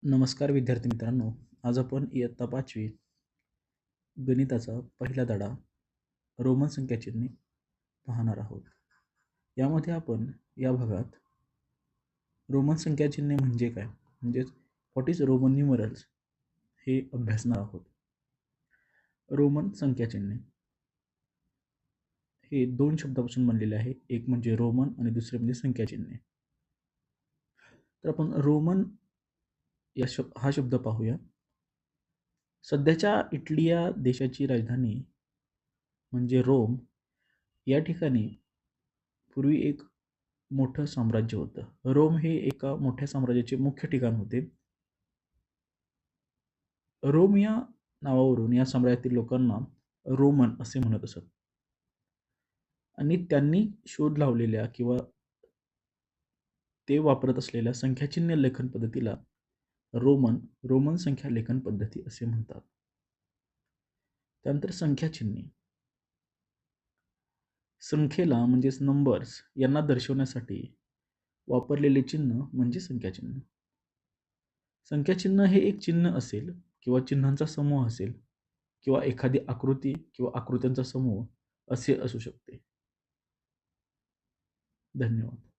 नमस्कार विद्यार्थी मित्रांनो. आज आपण इयत्ता 5वी गणिताचा पहिला धडा रोमन संख्याचिन्हे पाहणार आहोत. यामध्ये आपण या भागात रोमन संख्याचिन्हे म्हणजे काय, म्हणजेच व्हॉट इज रोमन न्यूमरल्स हे अभ्यासणार आहोत. रोमन संख्याचिन्हे हे दोन शब्दापासून बनलेले आहे. एक म्हणजे रोमन आणि दुसरे म्हणजे संख्याचिन्हे. तर आपण रोमन हा शब्द पाहूया. सध्याच्या इटली या देशाची राजधानी म्हणजे रोम या ठिकाणी पूर्वी एक मोठं साम्राज्य होतं. रोम हे एका मोठ्या साम्राज्याचे मुख्य ठिकाण होते. रोम या नावावरून या साम्राज्यातील लोकांना रोमन असे म्हणत असत आणि त्यांनी शोध लावलेल्या किंवा ते वापरत असलेल्या संख्याचिन्ह लेखन पद्धतीला रोमन संख्या लेखन पद्धती असे म्हणतात. त्यानंतर संख्याचिन्हे संख्येला म्हणजेच नंबर्स यांना दर्शवण्यासाठी वापरलेले चिन्ह म्हणजे संख्याचिन्ह. संख्याचिन्ह हे एक चिन्ह असेल किंवा चिन्हांचा समूह असेल किंवा एखादी आकृती किंवा आकृत्यांचा समूह असे असू शकते. धन्यवाद.